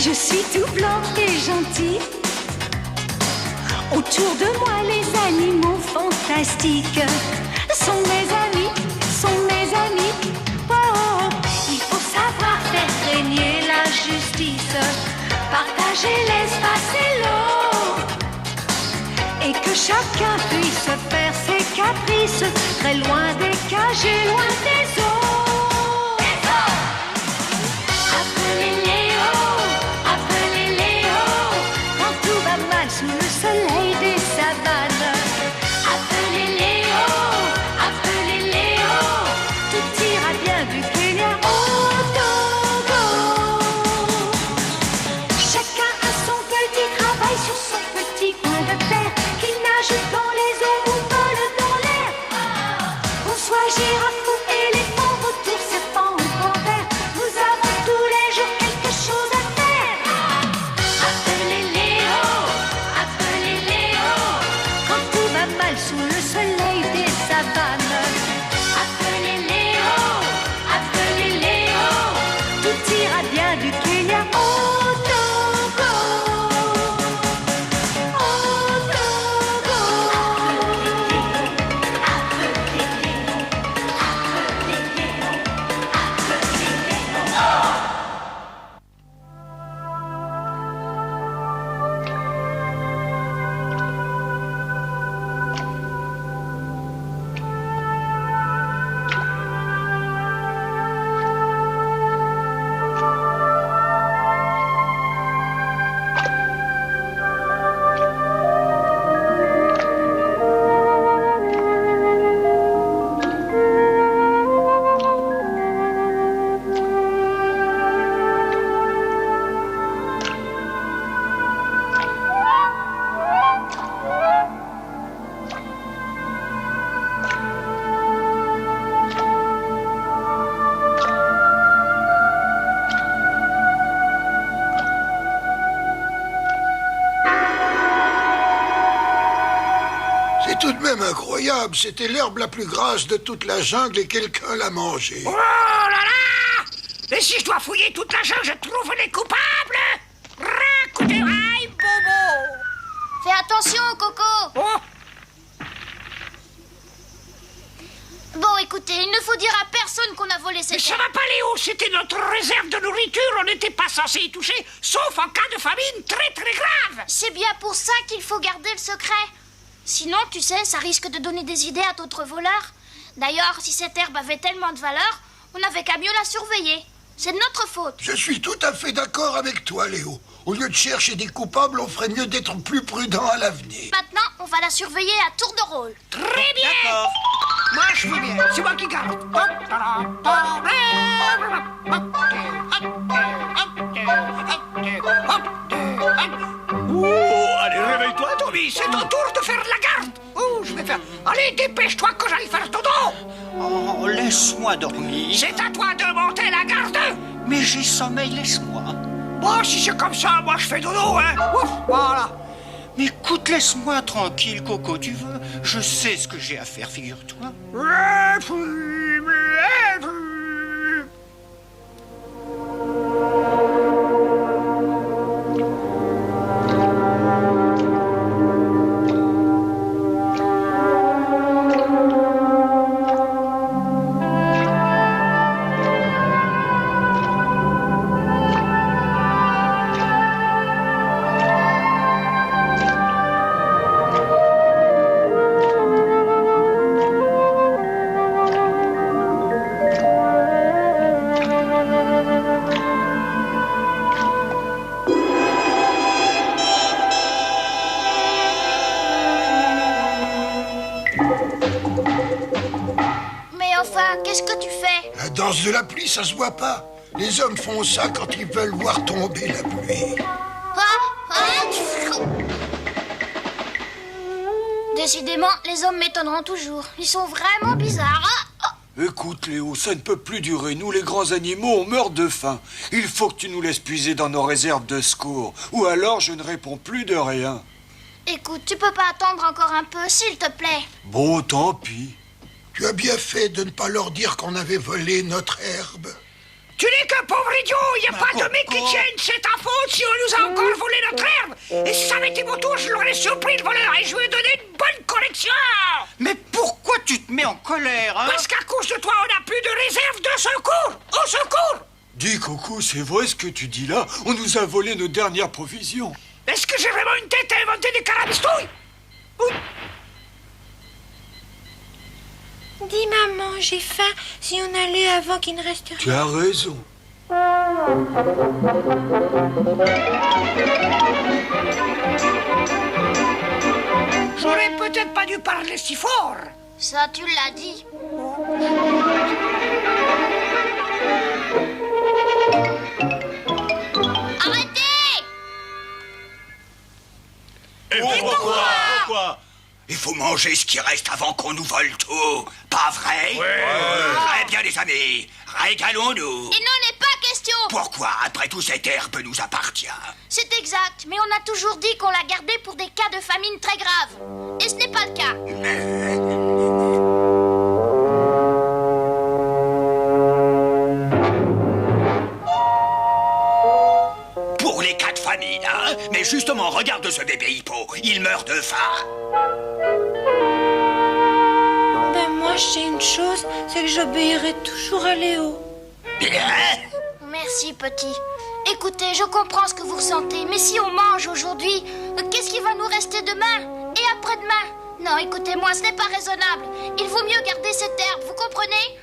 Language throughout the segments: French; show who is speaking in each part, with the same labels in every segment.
Speaker 1: Je suis tout blanc et gentil. Autour de moi, les animaux fantastiques sont mes amis, sont mes amis. Oh, il faut savoir faire régner la justice, partager l'espace et l'eau, et que chacun puisse faire ses caprices, très loin des cages et loin des eaux. Appelez Léo, appelez Léo, quand tout va mal sous le soleil des savanes. Appelez Léo, tout ira bien du Kenya au Togo. Chacun a son petit travail sur son petit coin de terre, qu'il nage dans les eaux ou vole dans l'air. Qu'on soit girafe ou éléphant, vautour, serpent ou panthère, nous avons tous les jours quelque chose à faire. Appelez Léo, quand tout va mal sous le soleil des savanes. Appelez Léo, tout ira bien du Kenya au Togo. Au Togo.
Speaker 2: C'est tout de même incroyable. C'était l'herbe la plus grasse de toute la jungle et quelqu'un l'a mangée.
Speaker 3: Oh là là! Et si je dois fouiller toute la jungle, je trouve les coupables! Racoutez, aïe, bobo!
Speaker 4: Fais attention, Coco.
Speaker 3: Oh!
Speaker 4: Bon, écoutez, il ne faut dire à personne qu'on a volé
Speaker 3: Mais
Speaker 4: cette
Speaker 3: ça
Speaker 4: herbe.
Speaker 3: va pas, Léo, c'était notre réserve de nourriture, on n'était pas censé y toucher, sauf en cas de famine très très grave!
Speaker 4: C'est bien pour ça qu'il faut garder le secret. Sinon, tu sais, ça risque de donner des idées à d'autres voleurs. D'ailleurs, si cette herbe avait tellement de valeur, on n'avait qu'à mieux la surveiller. C'est de notre faute.
Speaker 2: Je suis tout à fait d'accord avec toi, Léo. Au lieu de chercher des coupables, on ferait mieux d'être plus prudent à l'avenir.
Speaker 4: Maintenant, on va la surveiller à tour de rôle.
Speaker 3: Très bien!
Speaker 5: D'accord.
Speaker 3: Moi, je veux bien, c'est moi qui garde. Oh, allez, réveille-toi, Tommy, c'est ton tour de faire la garde. Oh, je vais faire... Allez, dépêche-toi que j'aille faire dodo.
Speaker 5: Oh, laisse-moi dormir.
Speaker 3: C'est à toi de monter la garde.
Speaker 5: Mais j'ai sommeil, laisse-moi.
Speaker 3: Bon, si c'est comme ça, moi je fais dodo, hein. Ouf, voilà.
Speaker 5: Mais écoute, laisse-moi tranquille, Coco, tu veux? Je sais ce que j'ai à faire, figure-toi.
Speaker 4: Mais enfin, qu'est-ce que tu fais?
Speaker 2: La danse de la pluie, ça se voit pas. Les hommes font ça quand ils veulent voir tomber la pluie.
Speaker 4: Décidément, les hommes m'étonneront toujours. Ils sont vraiment bizarres.
Speaker 6: Écoute, Léo, ça ne peut plus durer. Nous, les grands animaux, on meurt de faim. Il faut que tu nous laisses puiser dans nos réserves de secours. Ou alors, je ne réponds plus de rien.
Speaker 4: Écoute, tu peux pas attendre encore un peu, s'il te plaît?
Speaker 6: Bon, tant pis.
Speaker 2: Tu as bien fait de ne pas leur dire qu'on avait volé notre herbe.
Speaker 3: Tu n'es qu'un pauvre idiot, il n'y a pas de mec qui tienne, c'est ta faute si on nous a encore volé notre herbe. Et si ça avait été mon tour, je l'aurais surpris le voleur et je lui ai donné une bonne correction.
Speaker 5: Mais pourquoi tu te mets en colère, hein?
Speaker 3: Parce qu'à cause de toi, on n'a plus de réserve de secours. Au secours!
Speaker 6: Dis, Coco, c'est vrai ce que tu dis là? On nous a volé nos dernières provisions.
Speaker 3: Est-ce que j'ai vraiment une tête à inventer des carabistouilles? Oui.
Speaker 7: Dis maman, j'ai faim. Si on allait avant qu'il ne reste rien.
Speaker 6: Tu as raison.
Speaker 3: J'aurais peut-être pas dû parler si fort.
Speaker 4: Ça, tu l'as dit. Arrêtez!
Speaker 5: Et pourquoi? Il faut manger ce qui reste avant qu'on nous vole tout. Pas vrai? Très bien, les amis. Régalons-nous.
Speaker 4: Il n'en est pas question.
Speaker 5: Pourquoi, après tout, cette herbe nous appartient?
Speaker 4: C'est exact, mais on a toujours dit qu'on la gardait pour des cas de famine très graves. Et ce n'est pas le cas.
Speaker 5: Pour les cas de famine, hein? Mais justement, regarde ce bébé hippo. Il meurt de faim.
Speaker 7: Ben moi, je sais une chose, c'est que j'obéirai toujours à Léo.
Speaker 5: Bien.
Speaker 4: Merci, petit. Écoutez, je comprends ce que vous ressentez, mais si on mange aujourd'hui, qu'est-ce qui va nous rester demain et après-demain? Non, écoutez-moi, ce n'est pas raisonnable. Il vaut mieux garder cette herbe, vous comprenez?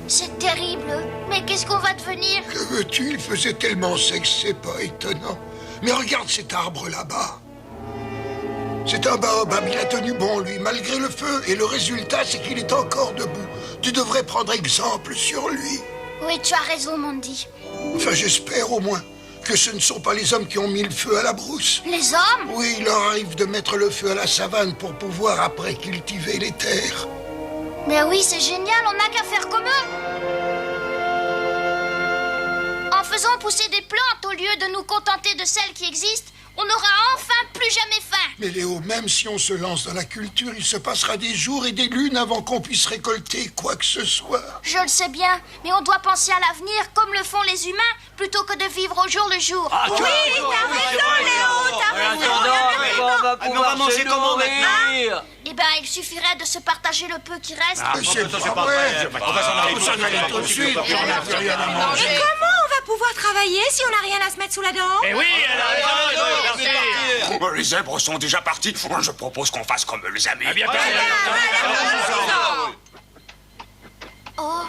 Speaker 4: C'est terrible, mais qu'est-ce qu'on va devenir?
Speaker 2: Que veux-tu? Il faisait tellement sec, c'est pas étonnant. Mais regarde cet arbre là-bas. C'est un baobab, il a tenu bon, lui, malgré le feu. Et le résultat, c'est qu'il est encore debout. Tu devrais prendre exemple sur lui.
Speaker 4: Oui, tu as raison, Mandy.
Speaker 2: Enfin, j'espère au moins que ce ne sont pas les hommes qui ont mis le feu à la brousse.
Speaker 4: Les hommes?
Speaker 2: Oui, il leur arrive de mettre le feu à la savane pour pouvoir après cultiver les terres.
Speaker 4: Mais oui, c'est génial, on n'a qu'à faire comme eux. En faisant pousser des plantes au lieu de nous contenter de celles qui existent, on n'aura enfin plus jamais faim.
Speaker 2: Mais Léo, même si on se lance dans la culture, il se passera des jours et des lunes avant qu'on puisse récolter quoi que ce soit.
Speaker 4: Je le sais bien, mais on doit penser à l'avenir comme le font les humains, plutôt que de vivre au jour le jour.
Speaker 7: Oui, t'as raison, Léo, t'as raison.
Speaker 8: On va pouvoir
Speaker 5: manger
Speaker 8: se
Speaker 5: comment
Speaker 8: nourrir.
Speaker 4: Eh ben, il suffirait de se partager le peu qui reste.
Speaker 2: Mais c'est pas vrai.
Speaker 5: On va s'en aller
Speaker 2: tout de suite. J'en ai plus rien à manger.
Speaker 7: Et comment on va pouvoir travailler si on n'a rien à se mettre sous la dent?
Speaker 3: Eh oui,
Speaker 5: Les zèbres sont déjà partis. Je propose qu'on fasse comme les amis.
Speaker 4: Oh.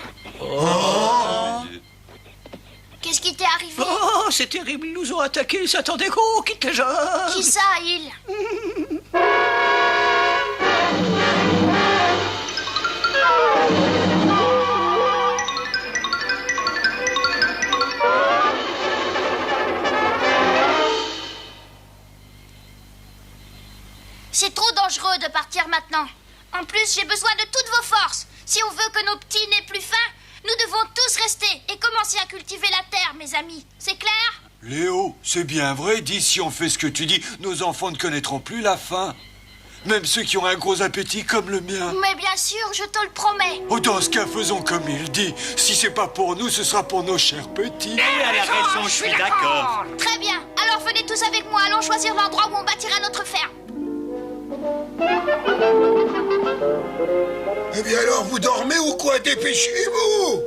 Speaker 4: Qu'est-ce qui t'est arrivé?
Speaker 3: Oh, c'est terrible, ils nous ont attaqués, ils s'attendaient qu'on quitte les gens.
Speaker 4: Qui ça, il? C'est trop dangereux de partir maintenant. En plus, j'ai besoin de toutes vos forces. Si on veut que nos petits n'aient plus faim, nous devons tous rester et commencer à cultiver la terre, mes amis. C'est clair?
Speaker 6: Léo, c'est bien vrai, dis, si on fait ce que tu dis, nos enfants ne connaîtront plus la faim. Même ceux qui ont un gros appétit comme le mien.
Speaker 4: Mais bien sûr, je te le promets.
Speaker 6: Oh, dans ce cas, faisons comme il dit. Si c'est pas pour nous, ce sera pour nos chers petits.
Speaker 5: Elle a raison, je suis d'accord.
Speaker 4: Très bien. Alors venez tous avec moi. Allons choisir l'endroit où on bâtira notre ferme.
Speaker 2: Eh bien alors, vous dormez ou quoi? Dépêchez-vous.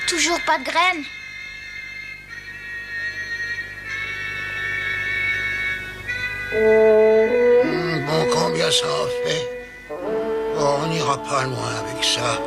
Speaker 4: Toujours pas de graines.
Speaker 2: Bon, combien ça en fait? Oh, on n'ira pas loin avec ça.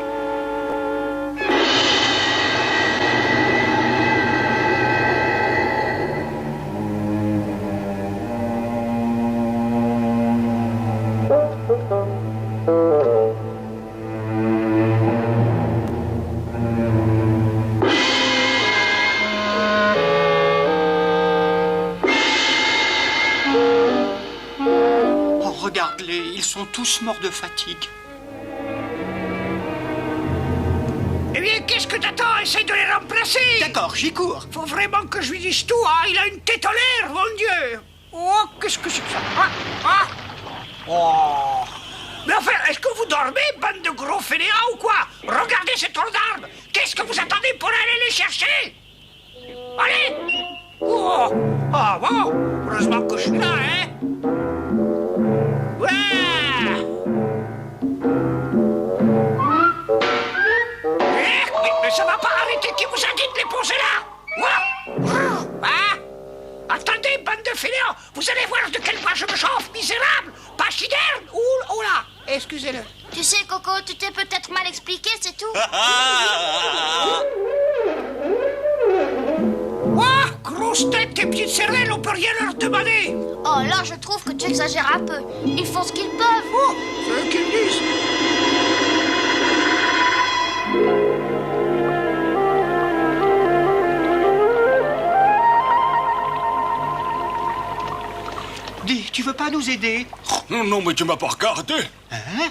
Speaker 3: Oh, regarde-les, ils sont tous morts de fatigue. Eh bien, qu'est-ce que t'attends? Essaye de les remplacer. D'accord, j'y cours. Faut vraiment que je lui dise tout, hein. Il a une tête en l'air, mon Dieu. Oh, qu'est-ce que c'est que ça? Oh. Mais enfin, est-ce que vous dormez, bande de gros fainéants ou quoi? Regardez ces troncs d'arbres. Qu'est-ce que vous attendez pour aller les chercher? Allez. Oh. Ah bon, heureusement que je suis là, hein. Ouais. Mais ça va pas arrêter. Qui vous a dit de les poser là? Hein? Attendez, bande de fainéants. Vous allez voir de quel point je me chauffe, misérable. Pachyderme. Oh là. Excusez-le.
Speaker 4: Tu sais, Coco, tu t'es peut-être mal expliqué, c'est tout.
Speaker 3: Oh, grosse tête et pieds de cervelle, on peut rien leur demander.
Speaker 4: Oh, là, je trouve que tu exagères un peu. Ils font ce qu'ils peuvent.
Speaker 3: Oh, c'est eux qui le disent. Dis, tu veux pas nous aider?
Speaker 6: Non, non, mais tu m'as pas regardé.
Speaker 3: Hein?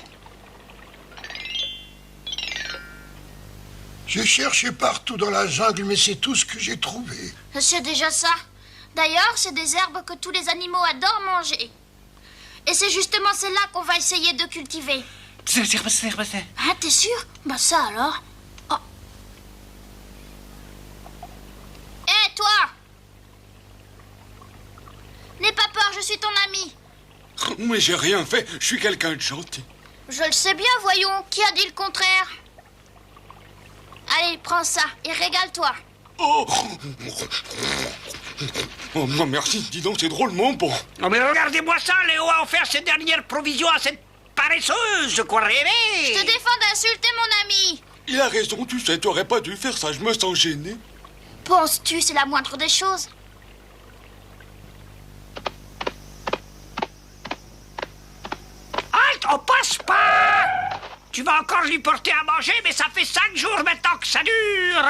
Speaker 2: J'ai cherché partout dans la jungle, mais c'est tout ce que j'ai trouvé.
Speaker 4: C'est déjà ça. D'ailleurs, c'est des herbes que tous les animaux adorent manger. Et c'est justement celles-là qu'on va essayer de cultiver. Hein, t'es sûr? Bah ça alors. Oh. Hé, toi! N'aie pas peur, je suis ton ami.
Speaker 6: Mais j'ai rien fait, je suis quelqu'un de gentil.
Speaker 4: Je le sais bien, voyons. Qui a dit le contraire? Allez, prends ça et régale-toi.
Speaker 6: Oh, oh non, merci, dis donc, c'est drôlement bon.
Speaker 3: Non mais regardez-moi ça, Léo a offert ses dernières provisions à cette paresseuse, je crois rêver.
Speaker 4: Je te défends d'insulter mon ami.
Speaker 6: Il a raison, tu sais, t'aurais pas dû faire ça, je me sens gêné.
Speaker 4: Penses-tu, c'est la moindre des choses?
Speaker 3: Halte, on passe pas. Tu vas encore lui porter à manger, mais ça fait 5 jours maintenant que ça dure.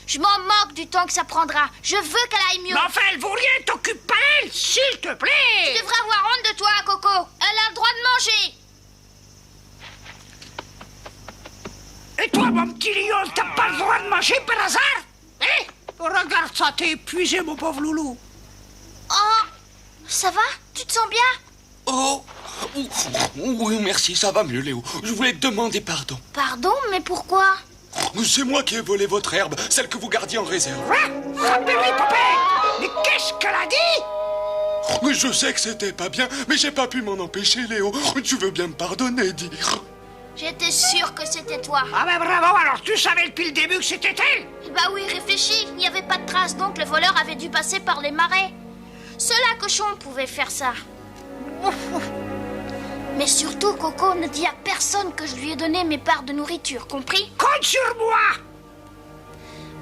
Speaker 4: Je m'en moque du temps que ça prendra. Je veux qu'elle aille mieux.
Speaker 3: Mais enfin, elle vaut rien, t'occupe pas elle, s'il te plaît.
Speaker 4: Tu devrais avoir honte de toi, Coco. Elle a le droit de manger.
Speaker 3: Et toi, mon petit lion, t'as pas le droit de manger par hasard? Hein? Regarde ça, t'es épuisé, mon pauvre loulou.
Speaker 4: Oh, ça va? Tu te sens bien?
Speaker 6: Oh, oui, merci, ça va mieux, Léo. Je voulais te demander pardon.
Speaker 4: Pardon, mais pourquoi?
Speaker 6: C'est moi qui ai volé votre herbe, celle que vous gardiez en réserve.
Speaker 3: Frappez-lui, Popé. Mais qu'est-ce qu'elle a dit?
Speaker 6: Mais je sais que c'était pas bien, mais j'ai pas pu m'en empêcher, Léo. Tu veux bien me pardonner, dis.
Speaker 4: J'étais sûre que c'était toi.
Speaker 3: Ah ben bravo, alors tu savais depuis le début que c'était elle?
Speaker 4: Bah oui, réfléchis, il n'y avait pas de traces, donc le voleur avait dû passer par les marais. Seul un cochon pouvait faire ça. Mais surtout, Coco ne dit à personne que je lui ai donné mes parts de nourriture, compris?
Speaker 3: Compte sur moi!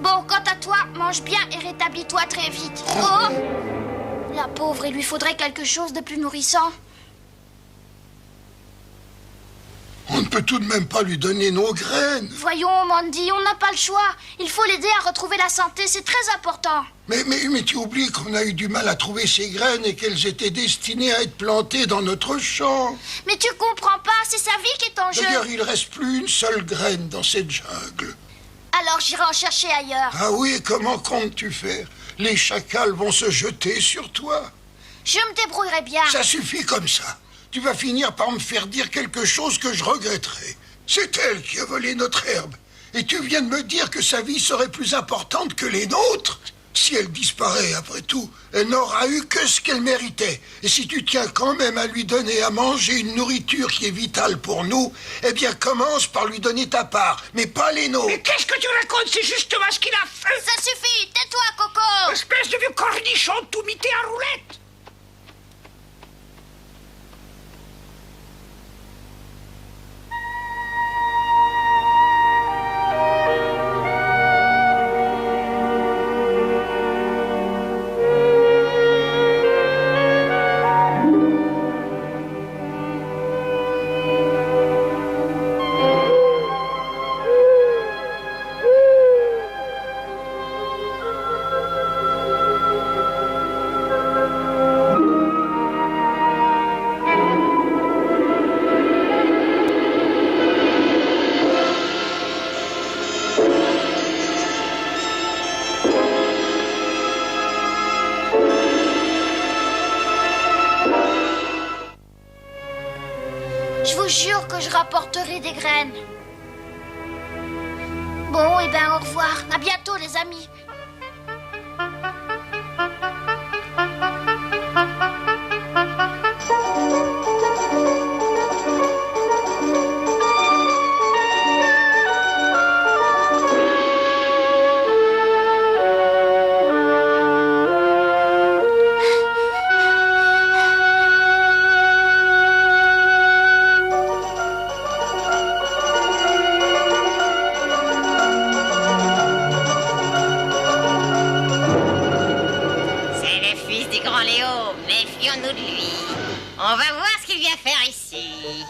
Speaker 4: Bon, quant à toi, mange bien et rétablis-toi très vite. Oh! La pauvre, il lui faudrait quelque chose de plus nourrissant.
Speaker 2: On ne peut tout de même pas lui donner nos graines.
Speaker 4: Voyons, Mandy, on n'a pas le choix. Il faut l'aider à retrouver la santé, c'est très important.
Speaker 2: Mais tu oublies qu'on a eu du mal à trouver ces graines et qu'elles étaient destinées à être plantées dans notre champ.
Speaker 4: Mais tu comprends pas, c'est sa vie qui est en jeu.
Speaker 2: D'ailleurs, il reste plus une seule graine dans cette jungle.
Speaker 4: Alors j'irai en chercher ailleurs.
Speaker 2: Ah oui, et comment comptes-tu faire? Les chacals vont se jeter sur toi.
Speaker 4: Je me débrouillerai bien.
Speaker 2: Ça suffit comme ça. Tu vas finir par me faire dire quelque chose que je regretterai. C'est elle qui a volé notre herbe. Et tu viens de me dire que sa vie serait plus importante que les nôtres. Si elle disparaît, après tout, elle n'aura eu que ce qu'elle méritait. Et si tu tiens quand même à lui donner à manger une nourriture qui est vitale pour nous, eh bien commence par lui donner ta part, mais pas les nôtres.
Speaker 3: Mais qu'est-ce que tu racontes? C'est justement ce qu'il a fait!
Speaker 4: Ça suffit, tais-toi, Coco.
Speaker 3: Espèce de vieux cornichon tout mité à roulette!
Speaker 4: Je vous jure que je rapporterai des graines. Bon, et ben au revoir. À bientôt, les amis.
Speaker 9: Méfions-nous de lui. On va voir ce qu'il vient faire ici.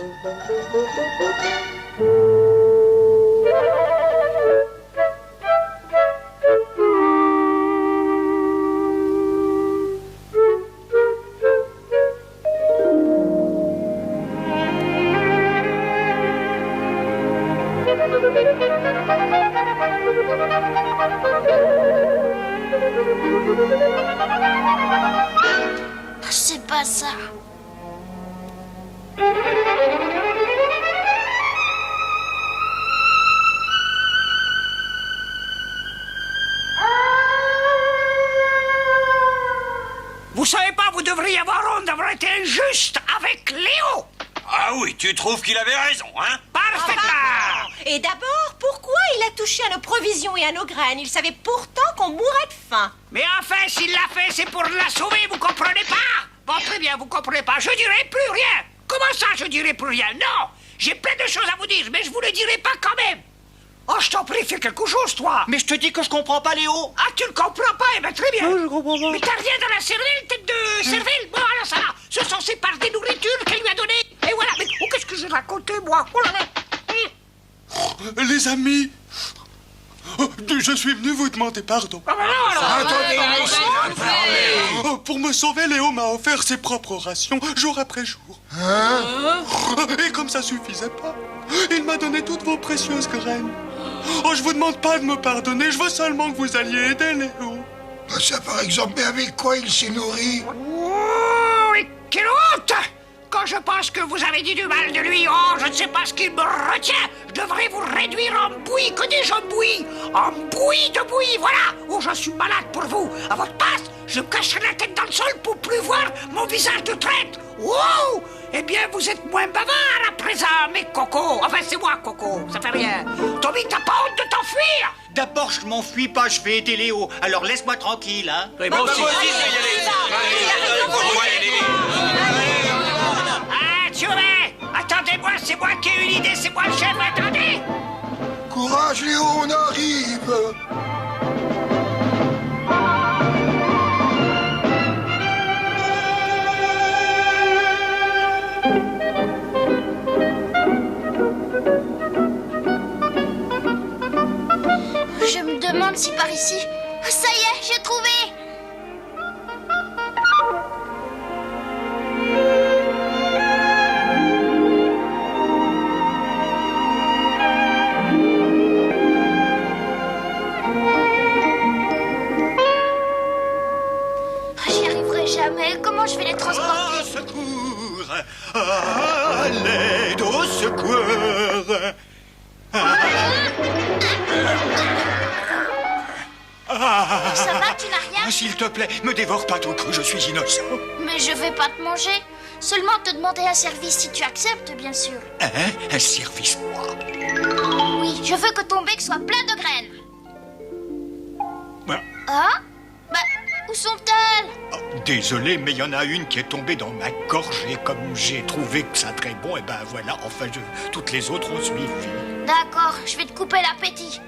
Speaker 4: C'est pas ça.
Speaker 3: Vous savez pas, vous devriez avoir honte d'avoir été injuste avec Léo.
Speaker 5: Ah oui, tu trouves qu'il avait raison, hein?
Speaker 3: Parfaitement.
Speaker 10: Et d'abord, pourquoi il a touché à nos provisions et à nos graines? Il savait pourtant qu'on mourrait de faim.
Speaker 3: Mais enfin, s'il l'a fait, c'est pour la sauver, vous comprenez pas? Bon, très bien, vous comprenez pas. Je dirai plus rien. Comment ça, je dirai plus rien? Non, j'ai plein de choses à vous dire, mais je vous le dirai pas quand même. Oh, je t'en prie, fais quelque chose, toi.
Speaker 8: Mais je te dis que je comprends pas, Léo.
Speaker 3: Ah, tu ne comprends pas? Eh ben, très bien.
Speaker 8: Non, je comprends pas.
Speaker 3: Mais t'as rien dans la cervelle, tête de cervelle? Bon, alors ça va. Ce sont ses parts des nourritures qu'elle lui a données. Et voilà. Mais oh, qu'est-ce que j'ai raconté, moi? Oh là là.
Speaker 6: Les amis, je suis venu vous demander pardon.
Speaker 3: Ah, ben non, alors.
Speaker 2: Attendez, laissez-la parler.
Speaker 6: Pour me sauver, Léo m'a offert ses propres rations, jour après jour. Et comme ça suffisait pas, il m'a donné toutes vos précieuses graines. Oh, je vous demande pas de me pardonner, je veux seulement que vous alliez aider Léo.
Speaker 2: Ah, ça, par exemple, mais avec quoi il s'est nourri?
Speaker 3: Oh, et quelle honte! Quand je pense que vous avez dit du mal de lui, oh, je ne sais pas ce qui me retient. Je devrais vous réduire en bouillie, que dis-je, en bouillie? En bouillie de bouillie, voilà. Oh, je suis malade pour vous. À votre place, je me cacherai la tête dans le sol pour plus voir mon visage de traître. Wow! Eh bien, vous êtes moins bavard à présent, mes cocos. Enfin, c'est moi, Coco, ça fait rien. Tommy, t'as pas honte de t'enfuir?
Speaker 8: D'abord, je m'enfuis pas, je vais aider Léo. Alors laisse-moi tranquille, hein.
Speaker 3: Oui, moi aussi. Ah, tu remets. Attendez-moi, c'est moi qui ai eu l'idée, c'est moi le chef, attendez.
Speaker 2: Courage, Léo, on arrive.
Speaker 4: Je me demande si par ici... Ça y est, j'ai trouvé! J'y arriverai jamais. Comment je vais les transporter?
Speaker 6: Au secours! À l'aide, au secours!
Speaker 4: Ça va, tu n'as rien?
Speaker 6: S'il te plaît, me dévore pas ton cru, je suis innocent.
Speaker 4: Mais je vais pas te manger. Seulement te demander un service si tu acceptes, bien sûr.
Speaker 6: Hein? Un service, moi?
Speaker 4: Oui, je veux que ton bec soit plein de graines.
Speaker 6: Ben,
Speaker 4: Ah? Bah, où sont-elles?
Speaker 6: oh, désolé, mais il y en a une qui est tombée dans ma gorge et comme j'ai trouvé que ça très bon, et ben voilà, enfin, toutes les autres ont suivi.
Speaker 4: D'accord, je vais te couper l'appétit.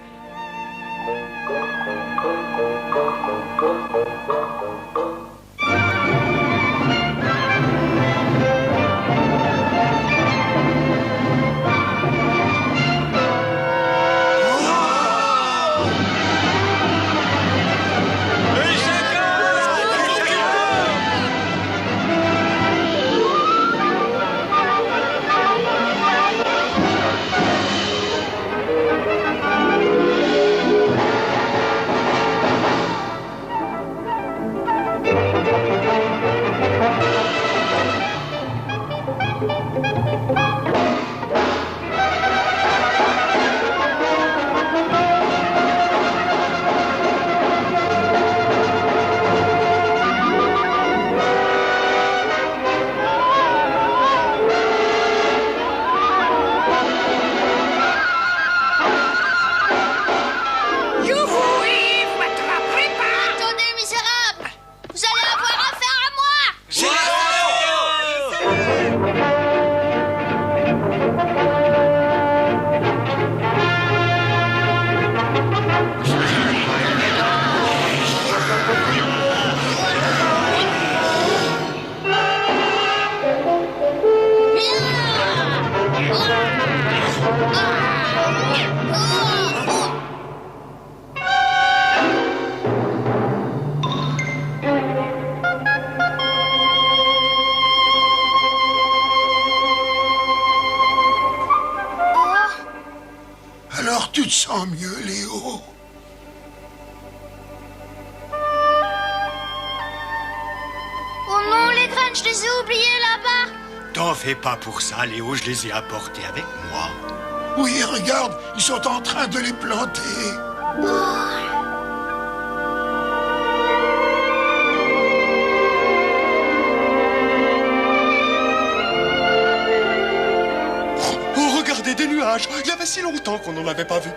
Speaker 2: Alors tu te sens mieux, Léo?
Speaker 4: Oh non, les graines, je les ai oubliées là-bas.
Speaker 6: T'en fais pas pour ça, Léo, je les ai apportés avec moi.
Speaker 2: Oui, regarde, ils sont en train de les planter.
Speaker 6: Oh, regardez des nuages! Il y avait si longtemps qu'on n'en avait pas vu.